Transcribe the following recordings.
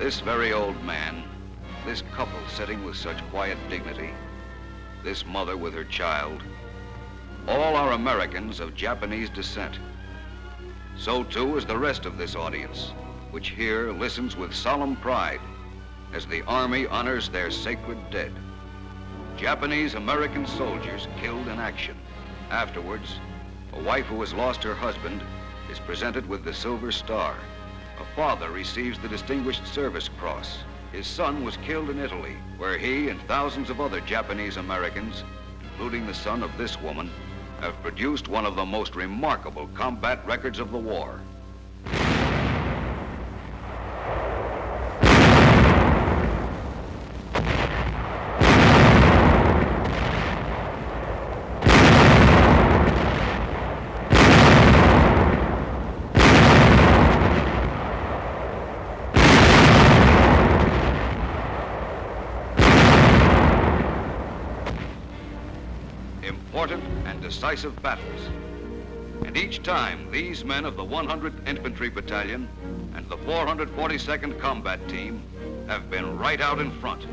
This very old man, this couple sitting with such quiet dignity, this mother with her child, all are Americans of Japanese descent. So too is the rest of this audience, which here listens with solemn pride as the Army honors their sacred dead. Japanese American soldiers killed in action. Afterwards, a wife who has lost her husband is presented with the Silver Star. A father receives the Distinguished Service Cross. His son was killed in Italy, where he and thousands of other Japanese Americans, including the son of this woman, have produced one of the most remarkable combat records of the war. Important and decisive battles. And each time, these men of the 100th Infantry Battalion and the 442nd Combat Team have been right out in front.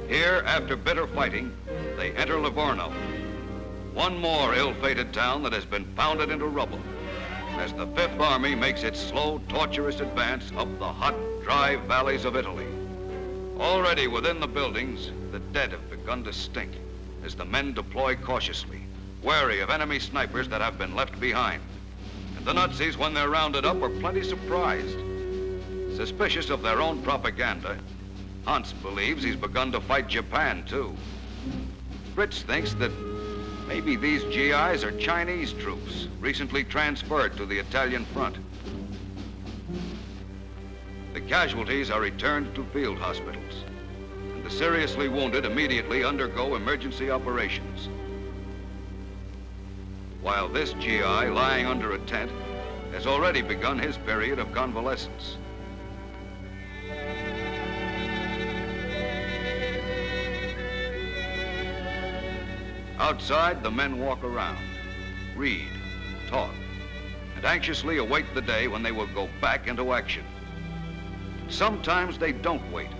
Here, after bitter fighting, they enter Livorno, one more ill-fated town that has been pounded into rubble, as the Fifth Army makes its slow, tortuous advance up the hot, dry valleys of Italy. Already within the buildings, the dead have begun to stink, as the men deploy cautiously, wary of enemy snipers that have been left behind. And the Nazis, when they're rounded up, are plenty surprised. Suspicious of their own propaganda, Hans believes he's begun to fight Japan, too. Fritz thinks that maybe these GIs are Chinese troops, recently transferred to the Italian front. The casualties are returned to field hospitals. The seriously wounded immediately undergo emergency operations. While this GI, lying under a tent, has already begun his period of convalescence. Outside, the men walk around, read, talk, and anxiously await the day when they will go back into action. Sometimes they don't wait,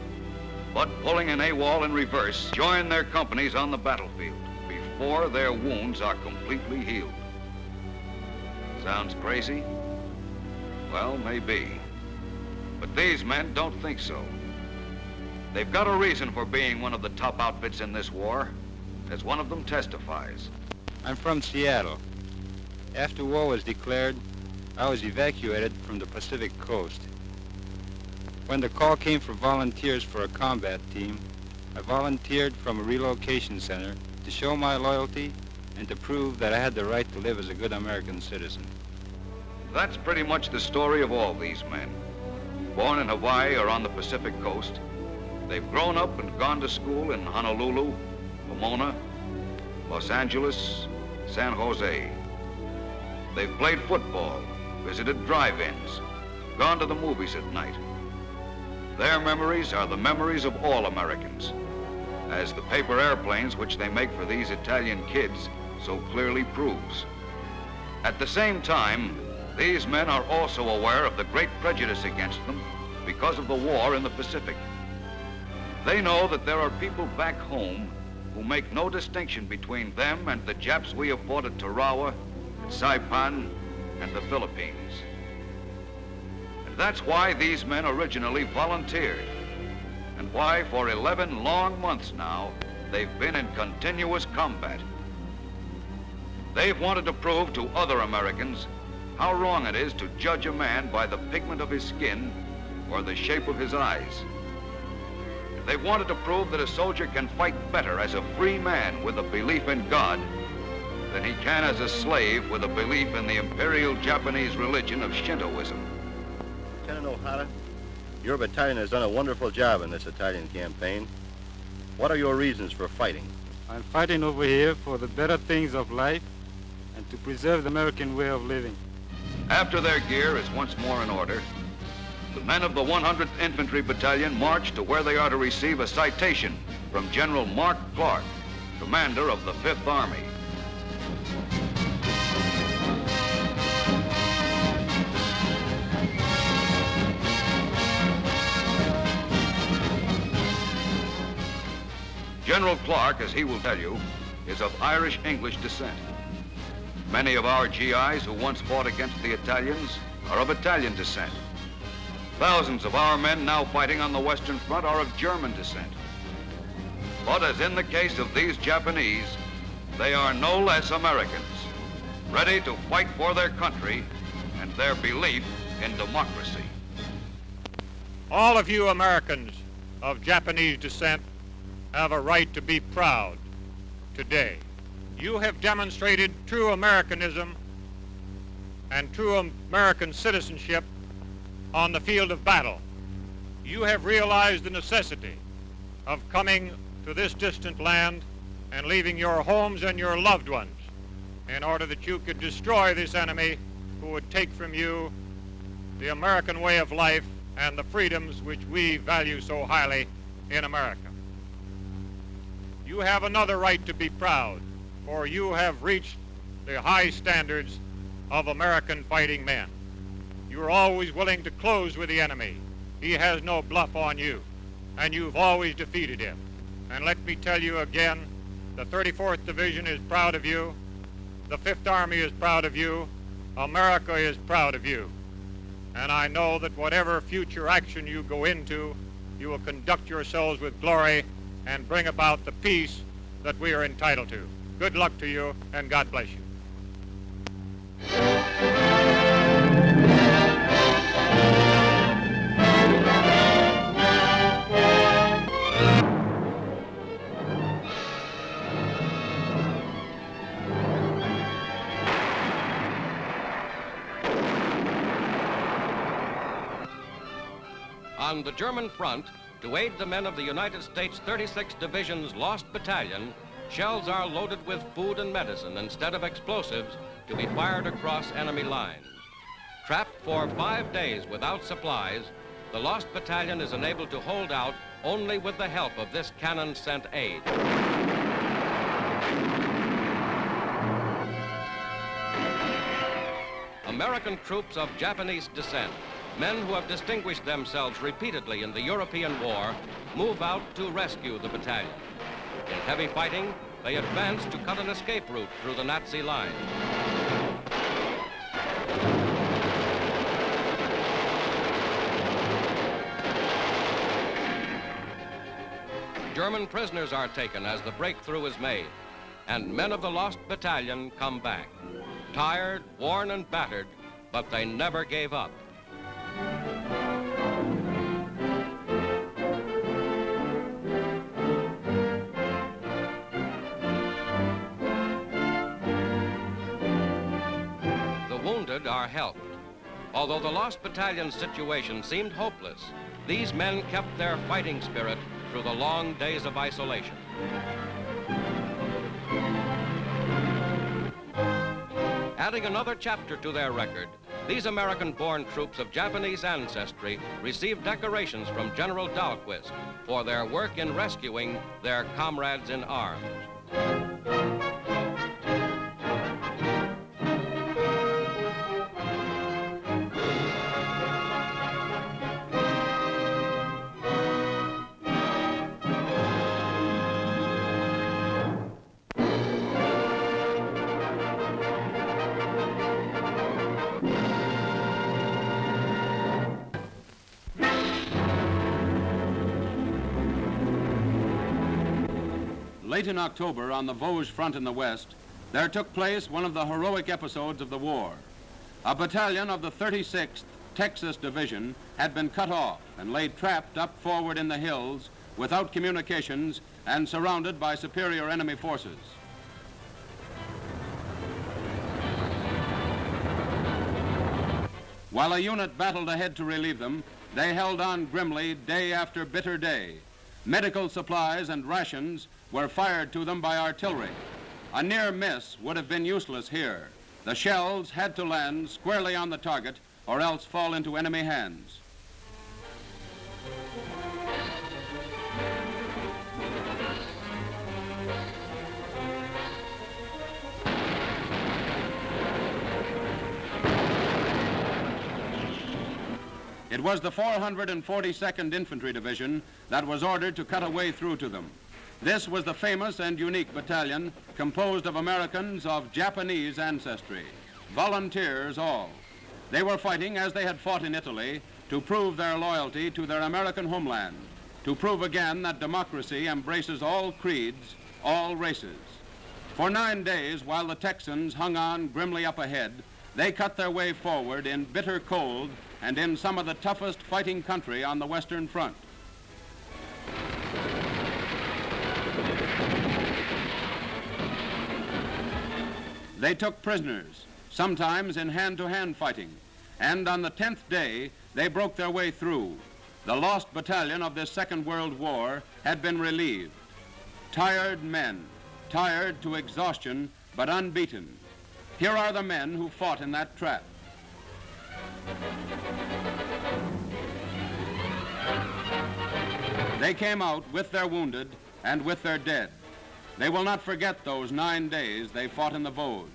but pulling an AWOL in reverse, join their companies on the battlefield before their wounds are completely healed. Sounds crazy? Well, maybe. But these men don't think so. They've got a reason for being one of the top outfits in this war, as one of them testifies. I'm from Seattle. After war was declared, I was evacuated from the Pacific coast. When the call came for volunteers for a combat team, I volunteered from a relocation center to show my loyalty and to prove that I had the right to live as a good American citizen. That's pretty much the story of all these men. Born in Hawaii or on the Pacific coast, they've grown up and gone to school in Honolulu, Pomona, Los Angeles, San Jose. They've played football, visited drive-ins, gone to the movies at night. Their memories are the memories of all Americans, as the paper airplanes which they make for these Italian kids so clearly proves. At the same time, these men are also aware of the great prejudice against them because of the war in the Pacific. They know that there are people back home who make no distinction between them and the Japs we have fought at Tarawa, at Saipan, and the Philippines. That's why these men originally volunteered, and why for 11 long months now, they've been in continuous combat. They've wanted to prove to other Americans how wrong it is to judge a man by the pigment of his skin or the shape of his eyes. They've wanted to prove that a soldier can fight better as a free man with a belief in God than he can as a slave with a belief in the imperial Japanese religion of Shintoism. Lieutenant O'Hara, your battalion has done a wonderful job in this Italian campaign. What are your reasons for fighting? I'm fighting over here for the better things of life and to preserve the American way of living. After their gear is once more in order, the men of the 100th Infantry Battalion march to where they are to receive a citation from General Mark Clark, commander of the 5th Army. General Clark, as he will tell you, is of Irish-English descent. Many of our GIs who once fought against the Italians are of Italian descent. Thousands of our men now fighting on the Western Front are of German descent. But as in the case of these Japanese, they are no less Americans, ready to fight for their country and their belief in democracy. All of you Americans of Japanese descent have a right to be proud today. You have demonstrated true Americanism and true American citizenship on the field of battle. You have realized the necessity of coming to this distant land and leaving your homes and your loved ones in order that you could destroy this enemy who would take from you the American way of life and the freedoms which we value so highly in America. You have another right to be proud, for you have reached the high standards of American fighting men. You are always willing to close with the enemy. He has no bluff on you, and you've always defeated him. And let me tell you again, the 34th Division is proud of you, the 5th Army is proud of you, America is proud of you. And I know that whatever future action you go into, you will conduct yourselves with glory and bring about the peace that we are entitled to. Good luck to you, and God bless you. On the German front, to aid the men of the United States 36th Division's Lost Battalion, shells are loaded with food and medicine instead of explosives to be fired across enemy lines. Trapped for 5 days without supplies, the Lost Battalion is enabled to hold out only with the help of this cannon-sent aid. American troops of Japanese descent, men who have distinguished themselves repeatedly in the European War, move out to rescue the battalion. In heavy fighting, they advance to cut an escape route through the Nazi line. German prisoners are taken as the breakthrough is made, and men of the Lost Battalion come back. Tired, worn, and battered, but they never gave up. The wounded are helped. Although the Lost Battalion's situation seemed hopeless, these men kept their fighting spirit through the long days of isolation. Adding another chapter to their record, these American-born troops of Japanese ancestry received decorations from General Dahlquist for their work in rescuing their comrades in arms. Late in October, on the Vosges front in the west, there took place one of the heroic episodes of the war. A battalion of the 36th Texas Division had been cut off and lay trapped up forward in the hills without communications and surrounded by superior enemy forces. While a unit battled ahead to relieve them, they held on grimly day after bitter day. Medical supplies and rations were fired to them by artillery. A near miss would have been useless here. The shells had to land squarely on the target or else fall into enemy hands. It was the 442nd Infantry Division that was ordered to cut a way through to them. This was the famous and unique battalion composed of Americans of Japanese ancestry, volunteers all. They were fighting as they had fought in Italy to prove their loyalty to their American homeland, to prove again that democracy embraces all creeds, all races. For 9 days, while the Texans hung on grimly up ahead, they cut their way forward in bitter cold and in some of the toughest fighting country on the Western Front. They took prisoners, sometimes in hand-to-hand fighting, and on the 10th day, they broke their way through. The lost battalion of this Second World War had been relieved. Tired men, tired to exhaustion, but unbeaten. Here are the men who fought in that trap. They came out with their wounded and with their dead. They will not forget those 9 days they fought in the Vosges.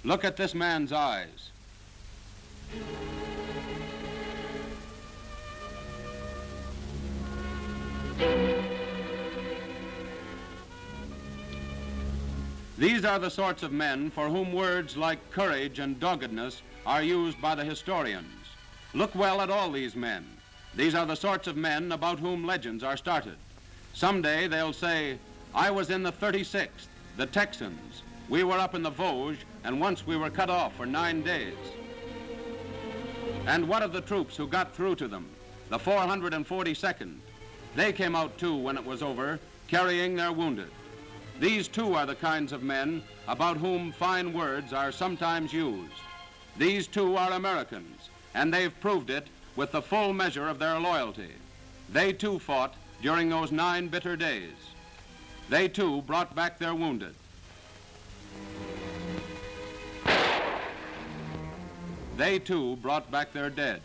Look at this man's eyes. These are the sorts of men for whom words like courage and doggedness are used by the historians. Look well at all these men. These are the sorts of men about whom legends are started. Someday they'll say, I was in the 36th, the Texans. We were up in the Vosges, and once we were cut off for 9 days. And what of the troops who got through to them? The 442nd. They came out too when it was over, carrying their wounded. These too are the kinds of men about whom fine words are sometimes used. These too are Americans, and they've proved it with the full measure of their loyalty. They too fought during those 9 bitter days. They too brought back their wounded. They too brought back their dead.